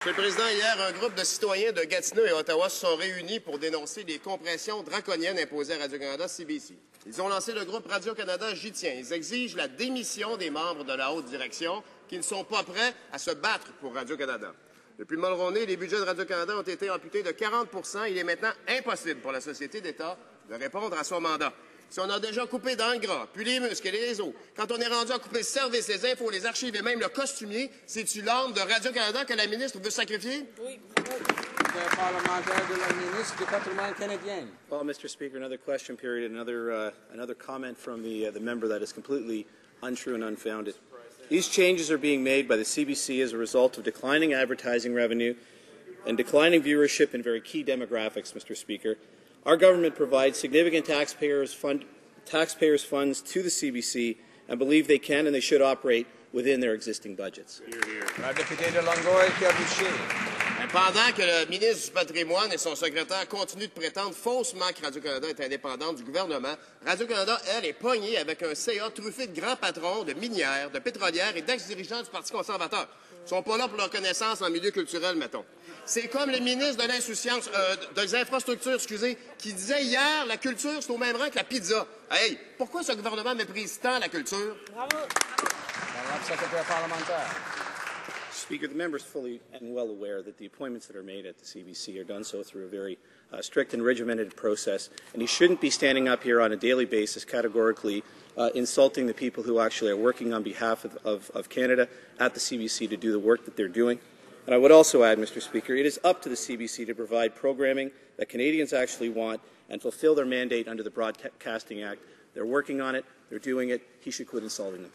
Monsieur le Président, hier, un groupe de citoyens de Gatineau et Ottawa se sont réunis pour dénoncer les compressions draconiennes imposées à Radio-Canada CBC. Ils ont lancé le groupe Radio-Canada J'y tiens. Ils exigent la démission des membres de la haute direction qui ne sont pas prêts à se battre pour Radio-Canada. Depuis Mulroney, les budgets de Radio-Canada ont été amputés de 40 %. Il est maintenant impossible pour la société d'État de répondre à son mandat. Si on a déjà coupé dans le gras, puis les muscles et les os, quand on est rendu à couper le service, les infos, les archives et même le costumier, c'est-tu l'âme de Radio-Canada que la ministre veut sacrifier? Oui. Parlementaire de la ministre du patrimoine canadien. Well, Mr. Speaker, another question period, another comment from the member that is completely untrue and unfounded. These changes are being made by the CBC as a result of declining advertising revenue and declining viewership in very key demographics, Mr. Speaker. Our government provides significant taxpayers' funds to the CBC and believe they can and they should operate within their existing budgets. Pendant que le ministre du Patrimoine et son secrétaire continuent de prétendre faussement que Radio-Canada est indépendante du gouvernement, Radio-Canada, elle, est pognée avec un CA truffé de grands patrons, de minières, de pétrolières et d'ex-dirigeants du Parti conservateur. Ils ne sont pas là pour leur connaissance en milieu culturel, mettons. C'est comme le ministre de l'Insouciance, des Infrastructures, qui disait hier, la culture, c'est au même rang que la pizza. Hey, pourquoi ce gouvernement méprise tant la culture? Bravo. Secrétaire parlementaire. Speaker, the member is fully and well aware that the appointments that are made at the CBC are done so through a very strict and regimented process, and he shouldn't be standing up here on a daily basis categorically insulting the people who actually are working on behalf of Canada at the CBC to do the work that they're doing. And I would also add, Mr. Speaker, it is up to the CBC to provide programming that Canadians actually want and fulfill their mandate under the Broadcasting Act. They're working on it. They're doing it. He should quit insulting them.